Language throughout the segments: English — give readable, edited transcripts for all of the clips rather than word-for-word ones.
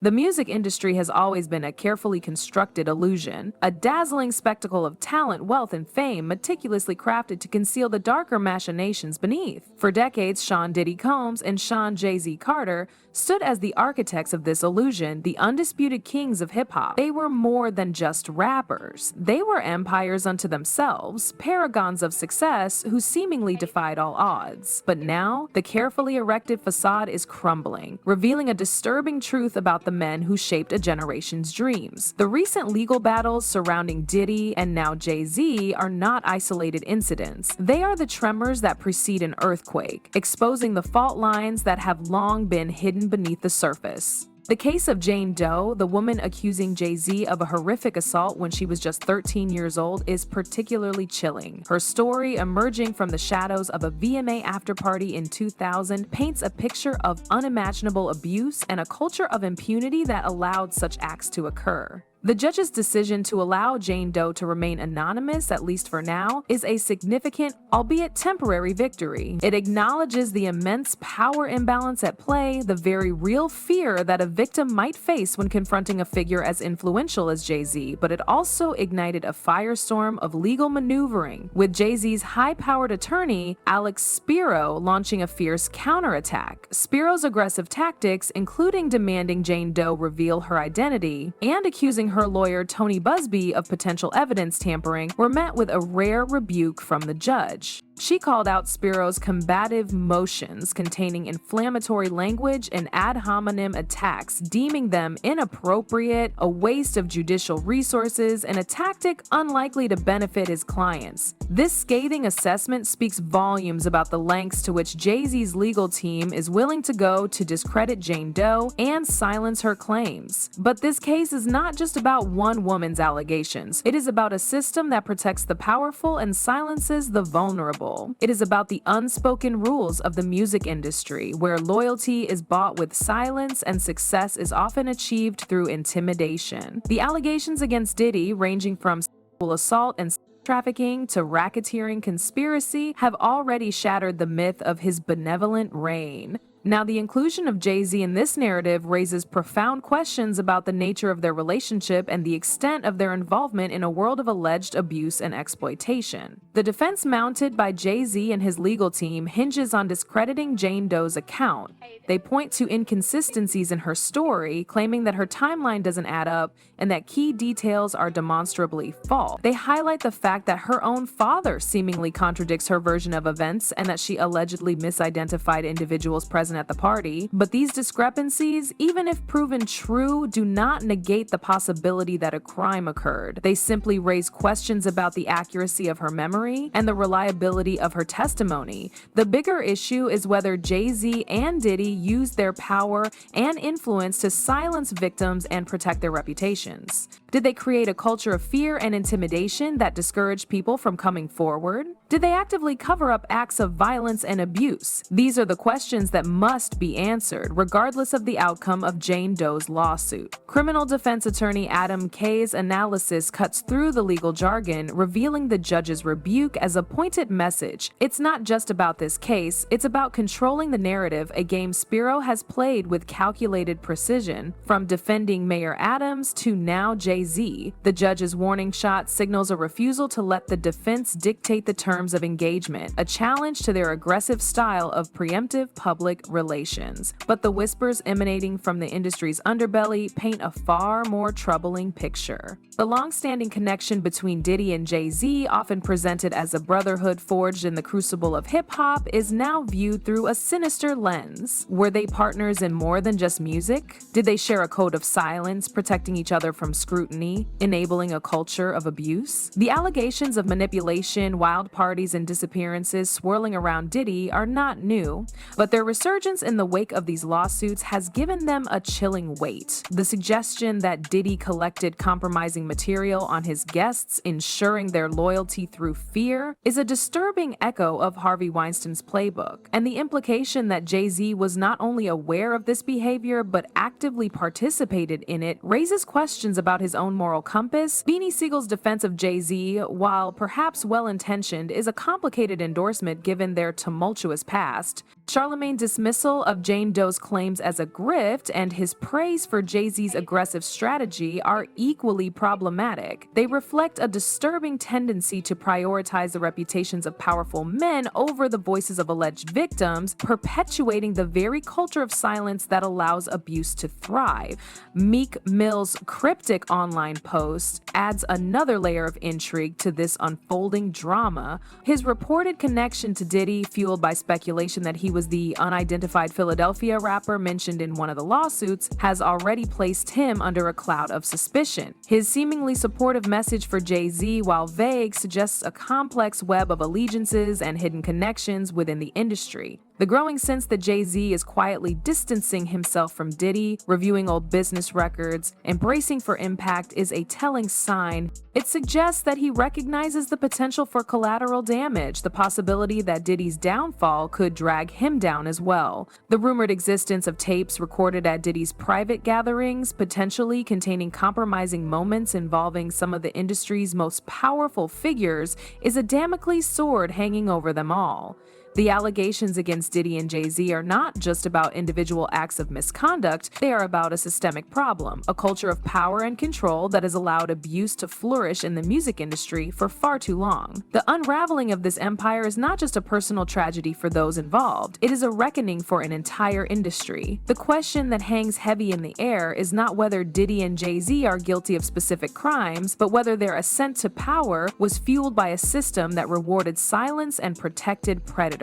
The music industry has always been a carefully constructed illusion, a dazzling spectacle of talent, wealth, and fame meticulously crafted to conceal the darker machinations beneath. For decades, Sean Diddy Combs and Sean Jay-Z Carter stood as the architects of this illusion, the undisputed kings of hip-hop. They were more than just rappers. They were empires unto themselves, paragons of success who seemingly defied all odds. But now, the carefully erected facade is crumbling, revealing a disturbing truth about the men who shaped a generation's dreams. The recent legal battles surrounding Diddy and now Jay-Z are not isolated incidents. They are the tremors that precede an earthquake, exposing the fault lines that have long been hidden beneath the surface. The case of Jane Doe, the woman accusing Jay-Z of a horrific assault when she was just 13 years old, is particularly chilling. Her story, emerging from the shadows of a VMA afterparty in 2000, paints a picture of unimaginable abuse and a culture of impunity that allowed such acts to occur. The judge's decision to allow Jane Doe to remain anonymous, at least for now, is a significant, albeit temporary, victory. It acknowledges the immense power imbalance at play, the very real fear that a victim might face when confronting a figure as influential as Jay-Z, but it also ignited a firestorm of legal maneuvering, with Jay-Z's high-powered attorney, Alex Spiro, launching a fierce counterattack. Spiro's aggressive tactics, including demanding Jane Doe reveal her identity and accusing her lawyer Tony Busby of potential evidence tampering, were met with a rare rebuke from the judge. She called out Spiro's combative motions containing inflammatory language and ad hominem attacks, deeming them inappropriate, a waste of judicial resources, and a tactic unlikely to benefit his clients. This scathing assessment speaks volumes about the lengths to which Jay-Z's legal team is willing to go to discredit Jane Doe and silence her claims. But this case is not just about one woman's allegations. It is about a system that protects the powerful and silences the vulnerable. It is about the unspoken rules of the music industry, where loyalty is bought with silence and success is often achieved through intimidation. The allegations against Diddy, ranging from sexual assault and trafficking to racketeering conspiracy, have already shattered the myth of his benevolent reign. Now, the inclusion of Jay-Z in this narrative raises profound questions about the nature of their relationship and the extent of their involvement in a world of alleged abuse and exploitation. The defense mounted by Jay-Z and his legal team hinges on discrediting Jane Doe's account. They point to inconsistencies in her story, claiming that her timeline doesn't add up and that key details are demonstrably false. They highlight the fact that her own father seemingly contradicts her version of events and that she allegedly misidentified individuals present at the party. But these discrepancies, even if proven true, do not negate the possibility that a crime occurred. They simply raise questions about the accuracy of her memory and the reliability of her testimony. The bigger issue is whether Jay-Z and Diddy used their power and influence to silence victims and protect their reputations. Did they create a culture of fear and intimidation that discouraged people from coming forward? Did they actively cover up acts of violence and abuse? These are the questions that must be answered, regardless of the outcome of Jane Doe's lawsuit. Criminal defense attorney Adam Kay's analysis cuts through the legal jargon, revealing the judge's rebuke as a pointed message. It's not just about this case, it's about controlling the narrative, a game Spiro has played with calculated precision. From defending Mayor Adams to now Jay-Z, the judge's warning shot signals a refusal to let the defense dictate the terms of engagement, a challenge to their aggressive style of preemptive public relations. But the whispers emanating from the industry's underbelly paint a far more troubling picture. The long-standing connection between Diddy and Jay-Z, often presented as a brotherhood forged in the crucible of hip-hop, is now viewed through a sinister lens. Were they partners in more than just music? Did they share a code of silence, protecting each other from scrutiny, enabling a culture of abuse? The allegations of manipulation, wild parties, and disappearances swirling around Diddy are not new, but their resurgence in the wake of these lawsuits has given them a chilling weight. The suggestion that Diddy collected compromising material on his guests, ensuring their loyalty through fear, is a disturbing echo of Harvey Weinstein's playbook, and the implication that Jay-Z was not only aware of this behavior but actively participated in it raises questions about his own moral compass, Beanie Siegel's defense of Jay-Z, while perhaps well-intentioned, is a complicated endorsement given their tumultuous past. Charlemagne's dismissal of Jane Doe's claims as a grift and his praise for Jay-Z's aggressive strategy are equally problematic. They reflect a disturbing tendency to prioritize the reputations of powerful men over the voices of alleged victims, perpetuating the very culture of silence that allows abuse to thrive. Meek Mill's cryptic online post adds another layer of intrigue to this unfolding drama. His reported connection to Diddy, fueled by speculation that he was the unidentified Philadelphia rapper mentioned in one of the lawsuits, has already placed him under a cloud of suspicion. His seemingly supportive message for Jay-Z, while vague, suggests a complex web of allegiances and hidden connections within the industry. The growing sense that Jay-Z is quietly distancing himself from Diddy, reviewing old business records, embracing for impact is a telling sign. It suggests that he recognizes the potential for collateral damage, the possibility that Diddy's downfall could drag him down as well. The rumored existence of tapes recorded at Diddy's private gatherings, potentially containing compromising moments involving some of the industry's most powerful figures, is a Damocles sword hanging over them all. The allegations against Diddy and Jay-Z are not just about individual acts of misconduct, they are about a systemic problem, a culture of power and control that has allowed abuse to flourish in the music industry for far too long. The unraveling of this empire is not just a personal tragedy for those involved, it is a reckoning for an entire industry. The question that hangs heavy in the air is not whether Diddy and Jay-Z are guilty of specific crimes, but whether their ascent to power was fueled by a system that rewarded silence and protected predators.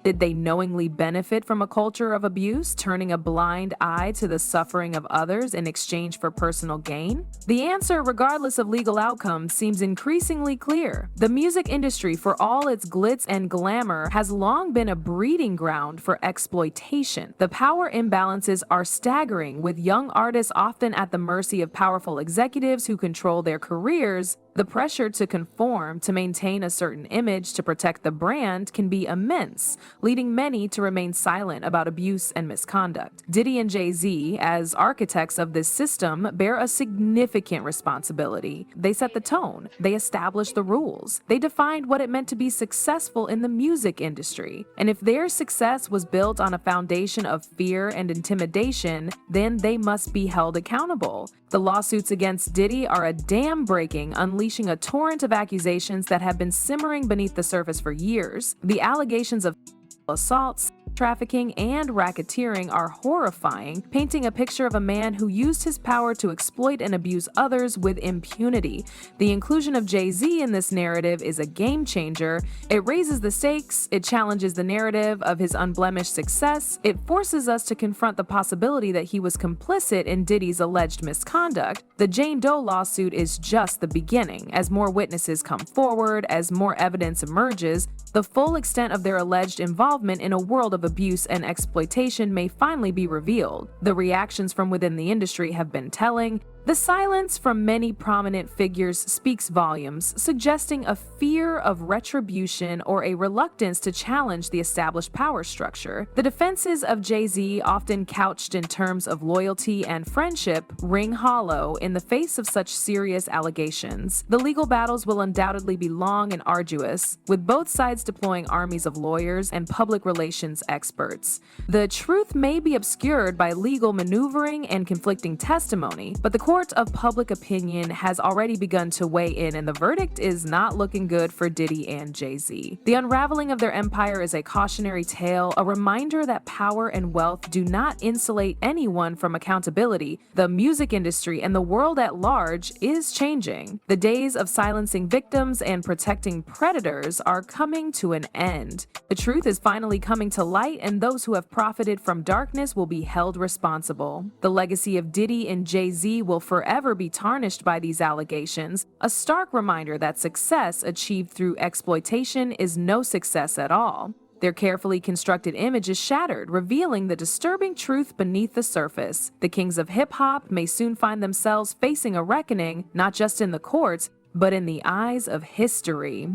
Did they knowingly benefit from a culture of abuse, turning a blind eye to the suffering of others in exchange for personal gain? The answer, regardless of legal outcomes, seems increasingly clear. The music industry, for all its glitz and glamour, has long been a breeding ground for exploitation. The power imbalances are staggering, with young artists often at the mercy of powerful executives who control their careers. The pressure to conform, to maintain a certain image, to protect the brand can be immense, leading many to remain silent about abuse and misconduct. Diddy and Jay-Z, as architects of this system, bear a significant responsibility. They set the tone. They established the rules. They defined what it meant to be successful in the music industry. And if their success was built on a foundation of fear and intimidation, then they must be held accountable. The lawsuits against Diddy are a dam-breaking, unleashing a torrent of accusations that have been simmering beneath the surface for years. The allegations of assaults, trafficking, and racketeering are horrifying, painting a picture of a man who used his power to exploit and abuse others with impunity. The inclusion of Jay-Z in this narrative is a game changer. It raises the stakes, it challenges the narrative of his unblemished success, it forces us to confront the possibility that he was complicit in Diddy's alleged misconduct. The Jane Doe lawsuit is just the beginning. As more witnesses come forward, as more evidence emerges, the full extent of their alleged involvement in a world of abuse and exploitation may finally be revealed. The reactions from within the industry have been telling. The silence from many prominent figures speaks volumes, suggesting a fear of retribution or a reluctance to challenge the established power structure. The defenses of Jay-Z, often couched in terms of loyalty and friendship, ring hollow in the face of such serious allegations. The legal battles will undoubtedly be long and arduous, with both sides deploying armies of lawyers and public relations experts. The truth may be obscured by legal maneuvering and conflicting testimony, but the court of public opinion has already begun to weigh in, and the verdict is not looking good for Diddy and Jay-Z. The unraveling of their empire is a cautionary tale, a reminder that power and wealth do not insulate anyone from accountability. The music industry and the world at large is changing. The days of silencing victims and protecting predators are coming to an end. The truth is finally coming to light, and those who have profited from darkness will be held responsible. The legacy of Diddy and Jay-Z will forever be tarnished by these allegations, a stark reminder that success achieved through exploitation is no success at all. Their carefully constructed image is shattered, revealing the disturbing truth beneath the surface. The kings of hip-hop may soon find themselves facing a reckoning, not just in the courts, but in the eyes of history.